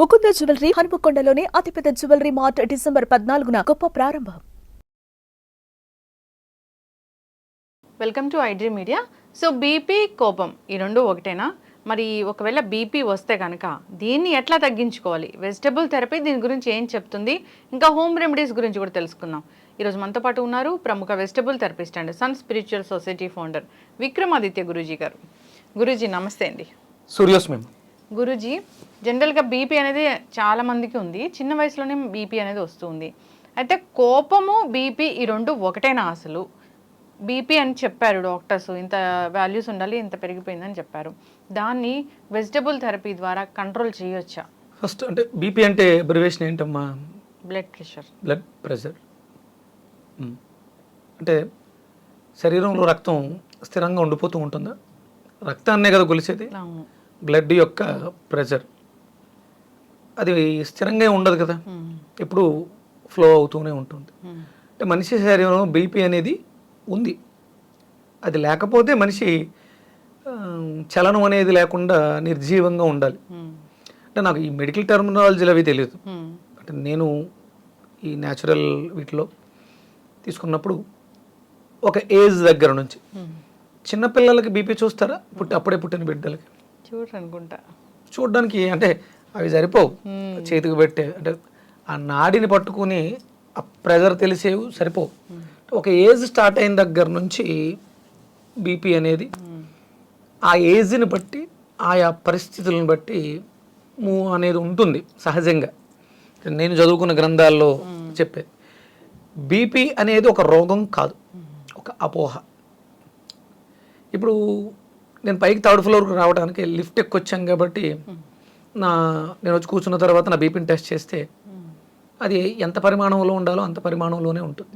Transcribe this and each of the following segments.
Mukunda jewellery హనుమకొండలోని అతిపెద్ద jewellery mart December 14న గొప్ప ప్రారంభం. Welcome to iDream media. So BP, కోపం ఈ రెండు ఒకటేనా? మరి ఒకవేళ బీపీ వస్తే కనుక దీన్ని ఎట్లా తగ్గించుకోవాలి? వెజిటబుల్ థెరపీ దీని గురించి ఏం చెప్తుంది, ఇంకా హోమ్ రెమెడీస్ గురించి కూడా తెలుసుకుందాం. ఈరోజు మనతో పాటు ఉన్నారు ప్రముఖ vegetable therapist and sun spiritual society founder Vikramaditya Guruji గారు. గురూజీ నమస్తే అండి. సూర్యోస్మి. గురూజీ, జనరల్గా బీపీ అనేది చాలా మందికి ఉంది, చిన్న వయసులోనే బీపీ అనేది వస్తుంది. అయితే కోపము, బీపీ ఈ రెండు ఒకటేనా? అసలు బీపీ అని చెప్పారు డాక్టర్స్, ఇంత వాల్యూస్ ఉండాలి, ఇంత పెరిగిపోయిందని చెప్పారు. దాన్ని వెజిటబుల్ థెరపీ ద్వారా కంట్రోల్ చేయొచ్చా? ఫస్ట్ అంటే బీపీ అంటే అబ్రివేషన్ ఏంటమ్మా? Blood pressure. బ్లడ్ ప్రెషర్ అంటే శరీరంలో రక్తం స్థిరంగా ఉండిపోతూ ఉంటుందా? రక్తాన్నే కదా కొలిసేది. బ్లడ్ యొక్క ప్రెషర్ అది స్థిరంగా ఉండదు కదా, ఎప్పుడు ఫ్లో అవుతూనే ఉంటుంది. అంటే మనిషి శరీరంలో బీపీ అనేది ఉంది. అది లేకపోతే మనిషి చలనం అనేది లేకుండా నిర్జీవంగా ఉండాలి. అంటే నాకు ఈ మెడికల్ టర్మినాలజీలు అవి తెలియదు. అంటే నేను ఈ న్యాచురల్ వీటిలో తీసుకున్నప్పుడు ఒక ఏజ్ దగ్గర నుంచి చిన్నపిల్లలకి బీపీ చూస్తారా? అప్పుడే పుట్టిన బిడ్డలకి చూడడానికి అంటే అవి సరిపోవు. చేతికి పెట్టే అంటే ఆ నాడిని పట్టుకుని ఆ ప్రెజర్ తెలిసేవి సరిపోవు. ఒక ఏజ్ స్టార్ట్ అయిన దగ్గర నుంచి బీపీ అనేది ఆ ఏజ్ని బట్టి, ఆయా పరిస్థితులను బట్టి మూవ్ అనేది ఉంటుంది సహజంగా. నేను చదువుకున్న గ్రంథాల్లో చెప్పేది బీపీ అనేది ఒక రోగం కాదు, ఒక అపోహ. ఇప్పుడు నేను పైకి థర్డ్ ఫ్లోర్కి రావడానికి లిఫ్ట్ ఎక్కొచ్చాను కాబట్టి నేను వచ్చి కూర్చున్న తర్వాత నా బీపీని టెస్ట్ చేస్తే అది ఎంత పరిమాణంలో ఉండాలో అంత పరిమాణంలోనే ఉంటుంది.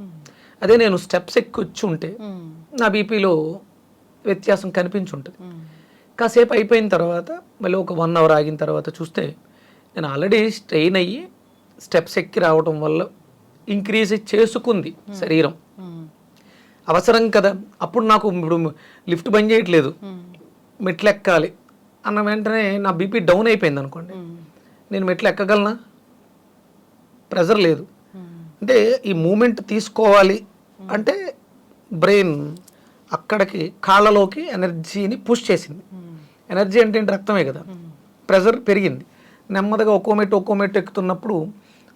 అదే నేను స్టెప్స్ ఎక్కొచ్చి ఉంటే నా బీపీలో వ్యత్యాసం కనిపించుంటుంది. కాసేపు అయిపోయిన తర్వాత మళ్ళీ ఒక 1 అవర్ ఆగిన తర్వాత చూస్తే నేను ఆల్రెడీ స్ట్రెయిన్ అయ్యి స్టెప్స్ ఎక్కి రావటం వల్ల ఇంక్రీజ్ చేసుకుంది శరీరం. అవసరం కదా. అప్పుడు నాకు ఇప్పుడు లిఫ్ట్ బంద్ చేయట్లేదు, మెట్లు ఎక్కాలి అన్న వెంటనే నా బీపీ డౌన్ అయిపోయింది అనుకోండి, నేను మెట్లు ఎక్కగలనా? ప్రెజర్ లేదు. అంటే ఈ మూమెంట్ తీసుకోవాలి అంటే బ్రెయిన్ అక్కడికి కాళ్ళలోకి ఎనర్జీని పుష్ చేసింది. ఎనర్జీ అంటే ఏంటి? రక్తమే కదా. ప్రెజర్ పెరిగింది. నెమ్మదిగా ఒక్కో మెట్టు ఎక్కుతున్నప్పుడు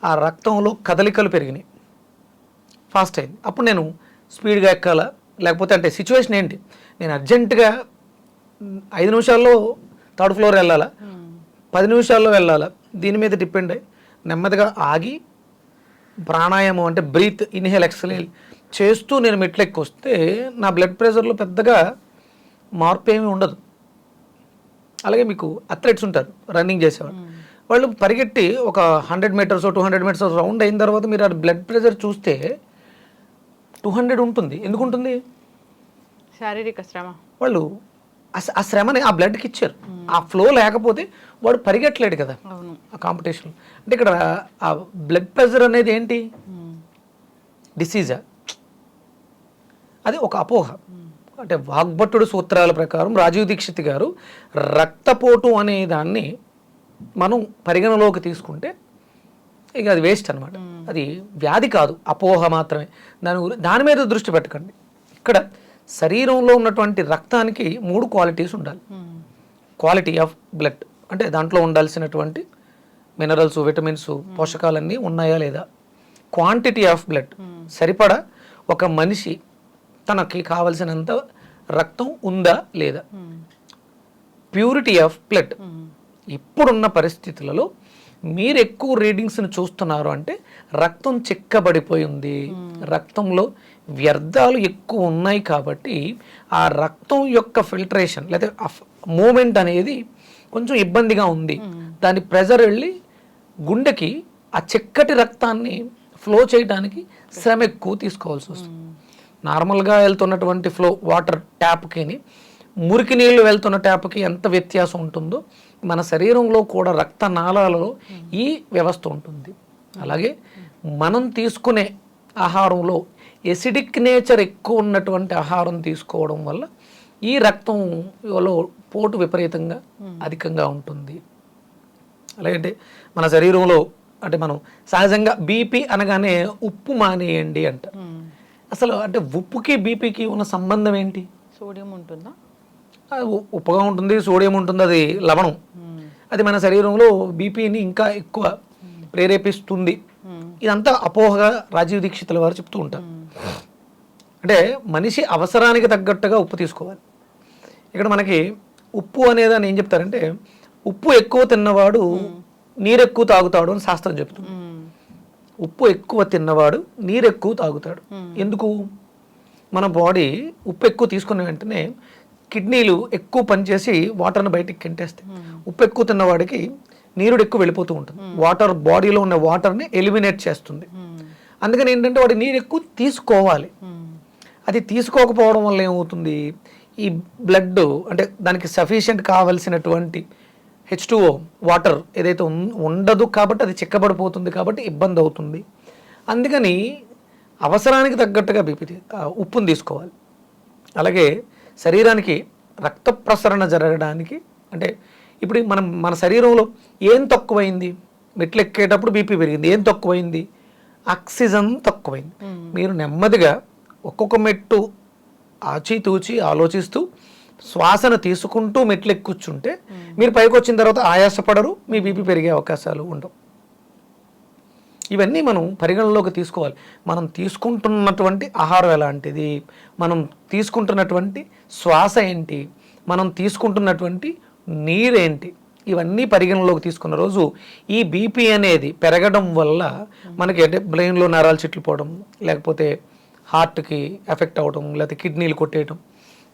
ఆ రక్తంలో కదలికలు పెరిగినాయి, ఫాస్ట్ అయింది. అప్పుడు నేను స్పీడ్గా ఎక్కాలా లేకపోతే అంటే సిచ్యువేషన్ ఏంటి? నేను అర్జెంటుగా 5 నిమిషాల్లో థర్డ్ ఫ్లోర్ వెళ్ళాలా, 10 నిమిషాల్లో వెళ్ళాలా? దీని మీద డిపెండ్ అయ్యి నెమ్మదిగా ఆగి ప్రాణాయామం అంటే బ్రీత్ ఇన్హేల్ ఎక్సలేల్ చేస్తూ నేను మెట్లు ఎక్కి వస్తే నా బ్లడ్ ప్రెషర్లో పెద్దగా మార్పు ఏమీ ఉండదు. అలాగే మీకు అథ్లెట్స్ ఉంటారు, రన్నింగ్ చేసేవాళ్ళు, వాళ్ళు పరిగెట్టి ఒక 100 మీటర్స్ 200 మీటర్స్ రౌండ్ అయిన తర్వాత మీరు ఆ బ్లడ్ ప్రెషర్ చూస్తే 200 ఉంటుంది. ఎందుకు ఉంటుంది? శారీరక శ్రమ. వాళ్ళు ఆ శ్రమని ఆ బ్లడ్కి ఇచ్చారు. ఆ ఫ్లో లేకపోతే వాడు పరిగెట్టలేడు కదా ఆ కాంపిటీషన్. అంటే ఇక్కడ ఆ బ్లడ్ ప్రెషర్ అనేది ఏంటి? డిసీజా? అది ఒక అపోహ. అంటే వాగ్భట్టుడు సూత్రాల ప్రకారం రాజీవ్ దీక్షిత్ గారు రక్తపోటు అనే దాన్ని మనం పరిగణలోకి తీసుకుంటే ఇక అది వేస్ట్ అనమాట. అది వ్యాధి కాదు, అపోహ మాత్రమే. దాని మీద దృష్టి పెట్టకండి. ఇక్కడ శరీరంలో ఉన్నటువంటి రక్తానికి 3 క్వాలిటీస్ ఉండాలి. క్వాలిటీ ఆఫ్ బ్లడ్ అంటే దాంట్లో ఉండాల్సినటువంటి మినరల్స్, విటమిన్స్, పోషకాలన్నీ ఉన్నాయా లేదా. క్వాంటిటీ ఆఫ్ బ్లడ్ సరిపడా ఒక మనిషి తనకి కావలసినంత రక్తం ఉందా లేదా. ప్యూరిటీ ఆఫ్ బ్లడ్ ఇప్పుడున్న పరిస్థితులలో మీరు ఎక్కువ రీడింగ్స్ని చూస్తున్నారు అంటే రక్తం చిక్కబడిపోయి ఉంది, రక్తంలో వ్యర్థాలు ఎక్కువ ఉన్నాయి. కాబట్టి ఆ రక్తం యొక్క ఫిల్టరేషన్ లేదా మూమెంట్ అనేది కొంచెం ఇబ్బందిగా ఉంది. దాని ప్రెజర్ వెళ్ళి గుండెకి ఆ చిక్కటి రక్తాన్ని ఫ్లో చేయడానికి శ్రమ ఎక్కువ తీసుకోవాల్సి వస్తుంది. నార్మల్గా వెళ్తున్నటువంటి ఫ్లో వాటర్ ట్యాప్కి మురికి నీళ్ళు వెళ్తున్న ట్యాప్కి ఎంత వ్యత్యాసం ఉంటుందో మన శరీరంలో కూడా రక్తనాళాలలో ఈ వ్యవస్థ ఉంటుంది. అలాగే మనం తీసుకునే ఆహారంలో ఎసిడిక్ నేచర్ ఎక్కువ ఉన్నటువంటి ఆహారం తీసుకోవడం వల్ల ఈ రక్తంలో పోటు విపరీతంగా అధికంగా ఉంటుంది. అలాగే మన శరీరంలో అంటే మనం సహజంగా బీపీ అనగానే ఉప్పు మానేయండి అంట. అసలు అంటే ఉప్పుకి బీపీకి ఉన్న సంబంధం ఏంటి? సోడియం ఉంటుందా? ఉప్పుగా ఉంటుంది, సోడియం ఉంటుంది, అది లవణం. అది మన శరీరంలో బీపీని ఇంకా ఎక్కువ ప్రేరేపిస్తుంది. ఇదంతా అపోహగా రాజీవ్ దీక్షితుల వారు చెప్తూ ఉంటారు. అంటే మనిషి అవసరానికి తగ్గట్టుగా ఉప్పు తీసుకోవాలి. ఇక్కడ మనకి ఉప్పు అనేదాన్ని ఏం చెప్తారంటే, ఉప్పు ఎక్కువ తిన్నవాడు నీరు ఎక్కువ తాగుతాడు అని శాస్త్రం చెప్తుంది. ఉప్పు ఎక్కువ తిన్నవాడు నీరు ఎక్కువ తాగుతాడు. ఎందుకు? మన బాడీ ఉప్పు ఎక్కువ తీసుకున్న వెంటనే కిడ్నీలు ఎక్కువ పనిచేసి వాటర్ని బయటికి కింటేస్తాయి. ఉప్పు ఎక్కువ తిన్నవాడికి నీరుడు ఎక్కువ వెళ్ళిపోతూ ఉంటుంది. వాటర్ బాడీలో ఉన్న వాటర్ని ఎలిమినేట్ చేస్తుంది. అందుకని ఏంటంటే వాడి నీరు ఎక్కువ తీసుకోవాలి. అది తీసుకోకపోవడం వల్ల ఏమవుతుంది, ఈ బ్లడ్ అంటే దానికి సఫిషియెంట్ కావలసినటువంటి H2O వాటర్ ఏదైతే ఉండదు కాబట్టి అది చిక్కబడిపోతుంది, కాబట్టి ఇబ్బంది అవుతుంది. అందుకని అవసరానికి తగ్గట్టుగా ఉప్పును తీసుకోవాలి. అలాగే శరీరానికి రక్త ప్రసరణ జరగడానికి అంటే ఇప్పుడు మన శరీరంలో ఏం తక్కువైంది? మెట్లు ఎక్కేటప్పుడు బీపీ పెరిగింది. ఏం తక్కువైంది? ఆక్సిజన్ తక్కువైంది. మీరు నెమ్మదిగా ఒక్కొక్క మెట్టు ఆచితూచి ఆలోచిస్తూ శ్వాసను తీసుకుంటూ మెట్లు ఎక్కుచ్చుంటే మీరు పైకి వచ్చిన తర్వాత ఆయాసపడరు, మీ బీపీ పెరిగే అవకాశాలు ఉండవు. ఇవన్నీ మనం పరిగణలోకి తీసుకోవాలి. మనం తీసుకుంటున్నటువంటి ఆహారం ఎలాంటిది, మనం తీసుకుంటున్నటువంటి శ్వాస ఏంటి, మనం తీసుకుంటున్నటువంటి నీరేంటి, ఇవన్నీ పరిగణలోకి తీసుకున్న రోజు ఈ బీపీ అనేది పెరగడం వల్ల మనకి అంటే బ్రెయిన్లో నరాలు చిట్లిపోవడం, లేకపోతే హార్ట్కి ఎఫెక్ట్ అవ్వడం, లేకపోతే కిడ్నీలు కొట్టేయడం,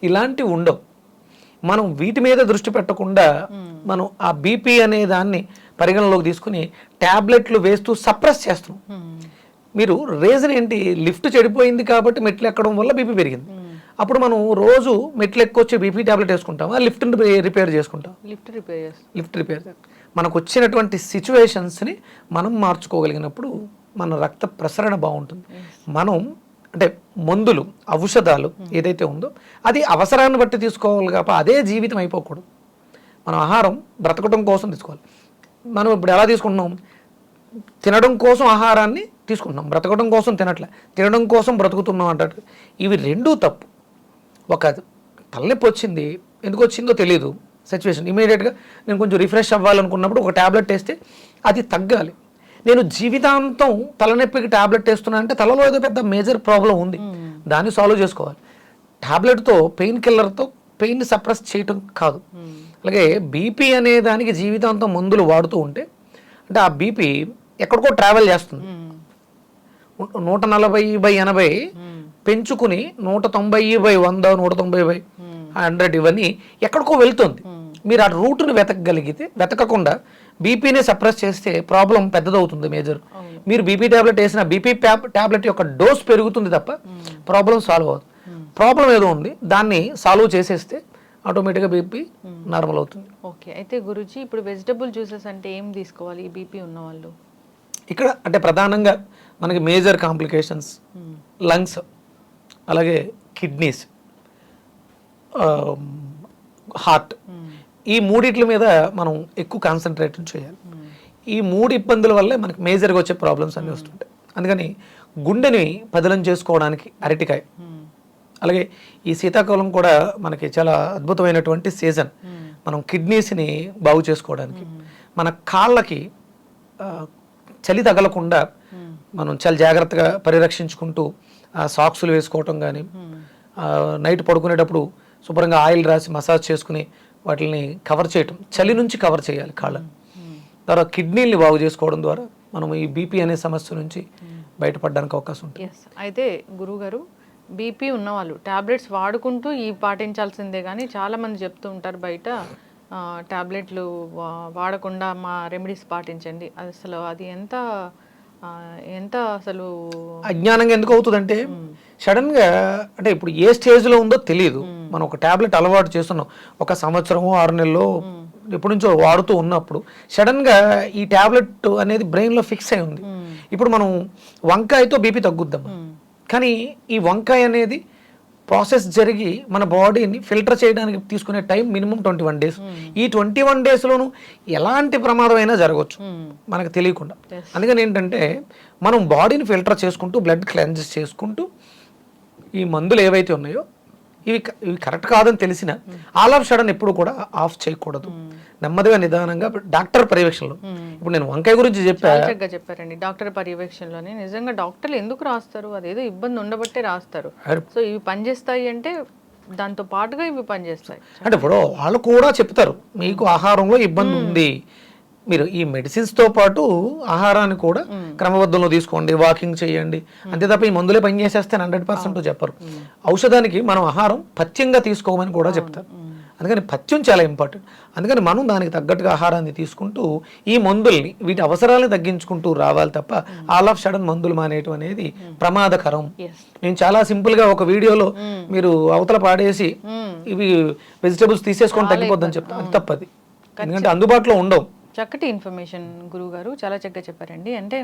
ఇలాంటివి ఉండవు. మనం వీటి మీద దృష్టి పెట్టకుండా మనం ఆ బీపీ అనే దాన్ని పరిగణలోకి తీసుకుని ట్యాబ్లెట్లు వేస్తూ సప్రెస్ చేస్తున్నాం. మీరు రీజన్ ఏంటి? లిఫ్ట్ చెడిపోయింది కాబట్టి మెట్లు ఎక్కడం వల్ల బీపీ పెరిగింది. అప్పుడు మనం రోజు మెట్లు ఎక్కొచ్చి బీపీ ట్యాబ్లెట్ వేసుకుంటామా, లిఫ్ట్ని రిపేర్ చేసుకుంటాం? Lift repair. మనకు వచ్చినటువంటి సిచ్యువేషన్స్ని మనం మార్చుకోగలిగినప్పుడు మన రక్త ప్రసరణ బాగుంటుంది. మనం అంటే మందులు, ఔషధాలు ఏదైతే ఉందో అది అవసరాన్ని బట్టి తీసుకోవాలి కాబట్టి అదే జీవితం అయిపోకూడదు. మనం ఆహారం బ్రతకడం కోసం తీసుకోవాలి. మనం ఇప్పుడు ఎలా తీసుకుంటున్నాం? తినడం కోసం ఆహారాన్ని తీసుకుంటున్నాం, బ్రతకడం కోసం తినట్లే, తినడం కోసం బ్రతుకుతున్నాం అంటారు. ఇవి రెండూ తప్పు. ఒక తలనొప్పి వచ్చింది, ఎందుకు వచ్చిందో తెలియదు సిచ్యువేషన్, ఇమీడియట్గా నేను కొంచెం రిఫ్రెష్ అవ్వాలనుకున్నప్పుడు ఒక ట్యాబ్లెట్ వేస్తే అది తగ్గాలి. నేను జీవితాంతం తలనొప్పికి ట్యాబ్లెట్ వేస్తున్నా అంటే తలలో ఏదో పెద్ద మేజర్ ప్రాబ్లం ఉంది, దాన్ని సాల్వ్ చేసుకోవాలి. ట్యాబ్లెట్తో, పెయిన్ కిల్లర్తో పెయిన్ని సప్రెస్ చేయటం కాదు. అలాగే బీపీ అనే దానికి జీవితాంతం మందులు వాడుతూ ఉంటే అంటే ఆ బీపీ ఎక్కడికో ట్రావెల్ చేస్తుంది. 140/80 పెంచుకుని 190/100, 190/100 ఇవన్నీ ఎక్కడికో వెళ్తుంది. మీరు ఆ రూట్ని వెతకకుండా బీపీనే సప్రెస్ చేస్తే ప్రాబ్లం పెద్దదవుతుంది, మేజర్. మీరు బీపీ ట్యాబ్లెట్ వేసిన బీపీ ట్యాబ్లెట్ యొక్క డోస్ పెరుగుతుంది తప్ప ప్రాబ్లం సాల్వ్ అవుతుంది. ప్రాబ్లం ఏదో ఉంది, దాన్ని సాల్వ్ చేసేస్తే ఆటోమేటిక్గా బీపీ నార్మల్ అవుతుంది. ఓకే, అయితే గురూజీ ఇప్పుడు వెజిటబుల్ జ్యూసెస్ అంటే ఏం తీసుకోవాలి ఈ బీపీ ఉన్న వాళ్ళు? ఇక్కడ అంటే ప్రధానంగా మనకి మేజర్ కాంప్లికేషన్స్ లంగ్స్, అలాగే కిడ్నీస్, హార్ట్, ఈ మూడిట్ల మీద మనం ఎక్కువ కాన్సన్ట్రేట్ చేయాలి. ఈ మూడు ఇబ్బందుల వల్లే మనకి మేజర్గా వచ్చే ప్రాబ్లమ్స్ అన్నీ వస్తుంటాయి. అందుకని గుండెని పదిలం చేసుకోవడానికి అరటికాయ, అలాగే ఈ శీతాకాలం కూడా మనకి చాలా అద్భుతమైనటువంటి సీజన్ మనం కిడ్నీస్ని బాగు చేసుకోవడానికి. మన కాళ్ళకి చలి తగలకుండా మనం చాలా జాగ్రత్తగా పరిరక్షించుకుంటూ సాక్సులు వేసుకోవటం కానీ, నైట్ పడుకునేటప్పుడు శుభ్రంగా ఆయిల్ రాసి మసాజ్ చేసుకుని వాటిని కవర్ చేయటం, చలి నుంచి కవర్ చేయాలి కాళ్ళని. తర్వాత కిడ్నీల్ని బాగు చేసుకోవడం ద్వారా మనం ఈ బీపీ అనే సమస్య నుంచి బయటపడడానికి అవకాశం ఉంటుంది. అయితే గురువుగారు, బీపీ ఉన్నవాళ్ళు టాబ్లెట్స్ వాడుకుంటూ ఈ పాటించాల్సిందే, కానీ చాలామంది చెప్తూ ఉంటారు బయట టాబ్లెట్లు వాడకుండా మా రెమెడీస్ పాటించండి. అసలు అది ఎంత అసలు అజ్ఞానంగా ఎందుకు అవుతుందంటే, సడన్గా అంటే ఇప్పుడు ఏ స్టేజ్లో ఉందో తెలియదు. మనం ఒక టాబ్లెట్ అలవాటు చేస్తున్నాం, 1 సంవత్సరమో 6 నెలలో ఎప్పటి నుంచో వాడుతూ ఉన్నప్పుడు సడన్గా ఈ టాబ్లెట్ అనేది బ్రెయిన్లో ఫిక్స్ అయి ఉంది. ఇప్పుడు మనం వంకాయతో బీపీ తగ్గుద్దాం, కానీ ఈ వంకాయ అనేది ప్రాసెస్ జరిగి మన బాడీని ఫిల్టర్ చేయడానికి తీసుకునే టైం మినిమం 21 డేస్. ఈ 21 డేస్లోనూ ఎలాంటి ప్రమాదం అయినా జరగవచ్చు మనకు తెలియకుండా. అందుకని ఏంటంటే మనం బాడీని ఫిల్టర్ చేసుకుంటూ బ్లడ్ క్లెన్జెస్ చేసుకుంటూ ఈ మందులు ఏవైతే ఉన్నాయో ఇవి కరెక్ట్ కాదని తెలిసిన ఆల్ ఆఫ్ సడన్ ఎప్పుడు కూడా ఆఫ్ చేయకూడదు. నెమ్మదిగా నిదానంగా డాక్టర్ పర్యవేక్షణలో. ఇప్పుడు నేను వంకాయ గురించి చక్కగా చెప్పారండి. డాక్టర్ పర్యవేక్షణలోనే నిజంగా డాక్టర్లు ఎందుకు రాస్తారు, అదేదో ఇబ్బంది ఉండబట్టే రాస్తారు. సో ఇవి పనిచేస్తాయి అంటే దాంతో పాటుగా ఇవి పనిచేస్తాయి అంటే ఇప్పుడు వాళ్ళు కూడా చెప్తారు మీకు ఆహారంలో ఇబ్బంది ఉంది, మీరు ఈ మెడిసిన్స్తో పాటు ఆహారాన్ని కూడా క్రమబద్ధంలో తీసుకోండి, వాకింగ్ చేయండి, అంతే తప్ప ఈ మందులే పనిచేసేస్తాను 100% చెప్పరు. ఔషధానికి మనం ఆహారం పథ్యంగా తీసుకోమని కూడా చెప్తారు. అందుకని పథ్యం చాలా ఇంపార్టెంట్. అందుకని మనం దానికి తగ్గట్టుగా ఆహారాన్ని తీసుకుంటూ ఈ మందుల్ని వీటి అవసరాలను తగ్గించుకుంటూ రావాలి తప్ప ఆల్ ఆఫ్ సడన్ మందులు మానేయటం అనేది ప్రమాదకరం. నేను చాలా సింపుల్గా ఒక వీడియోలో మీరు అవతల పాడేసి ఇవి వెజిటబుల్స్ తీసేసుకొని తగ్గిపోద్దని చెప్తాను. అది తప్పది, ఎందుకంటే అందుబాటులో ఉండవు. చక్కటి ఇన్ఫర్మేషన్ గురువు గారు, చాలా చక్కగా చెప్పారండి. అంటే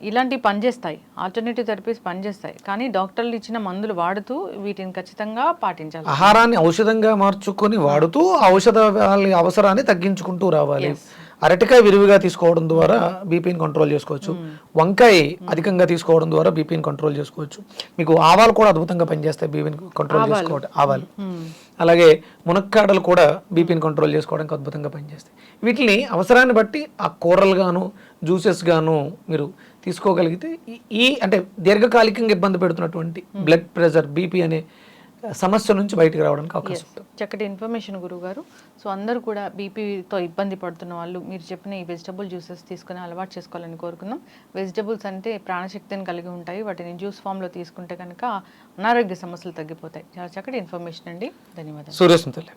ఇలాంటివి పనిచేస్తాయి, ఆల్టర్నేటివ్ థెరపీస్ పనిచేస్తాయి, కానీ డాక్టర్లు ఇచ్చిన మందులు వాడుతూ వీటిని ఖచ్చితంగా పాటించాలి. ఆహారాన్ని ఔషధంగా మార్చుకొని వాడుతూ ఔషధ అవసరాన్ని తగ్గించుకుంటూ రావాలి. అరటికాయ విరివిగా తీసుకోవడం ద్వారా బీపీని కంట్రోల్ చేసుకోవచ్చు. వంకాయ అధికంగా తీసుకోవడం ద్వారా బీపీని కంట్రోల్ చేసుకోవచ్చు. మీకు ఆవాలు కూడా అద్భుతంగా పనిచేస్తాయి బీపీని కంట్రోల్ చేసుకోవడం. ఆవాలు అలాగే మునక్కాడలు కూడా బీపీని కంట్రోల్ చేసుకోవడానికి అద్భుతంగా పనిచేస్తాయి. వీటిని అవసరాన్ని బట్టి ఆ కూరలు గాను జ్యూసెస్ గాను మీరు తీసుకోగలిగితే ఈ అంటే దీర్ఘకాలికంగా ఇబ్బంది పెడుతున్నటువంటి బ్లడ్ ప్రెషర్ బీపీ అనే సమస్య నుంచి బయటకు రావడానికి అవకాశం ఉంటుంది. చక్కటి ఇన్ఫర్మేషన్ గురువు గారు. సో అందరూ కూడా బీపీతో ఇబ్బంది పడుతున్న వాళ్ళు మీరు చెప్పిన ఈ వెజిటబుల్ జ్యూసెస్ తీసుకుని అలవాటు చేసుకోవాలని కోరుకుందాం. వెజిటబుల్స్ అంటే ప్రాణశక్తిని కలిగి ఉంటాయి, వాటిని జ్యూస్ ఫామ్లో తీసుకుంటే కనుక అనారోగ్య సమస్యలు తగ్గిపోతాయి. చాలా చక్కటి ఇన్ఫర్మేషన్ అండి, ధన్యవాదాలు. సూర్యస్మితలే.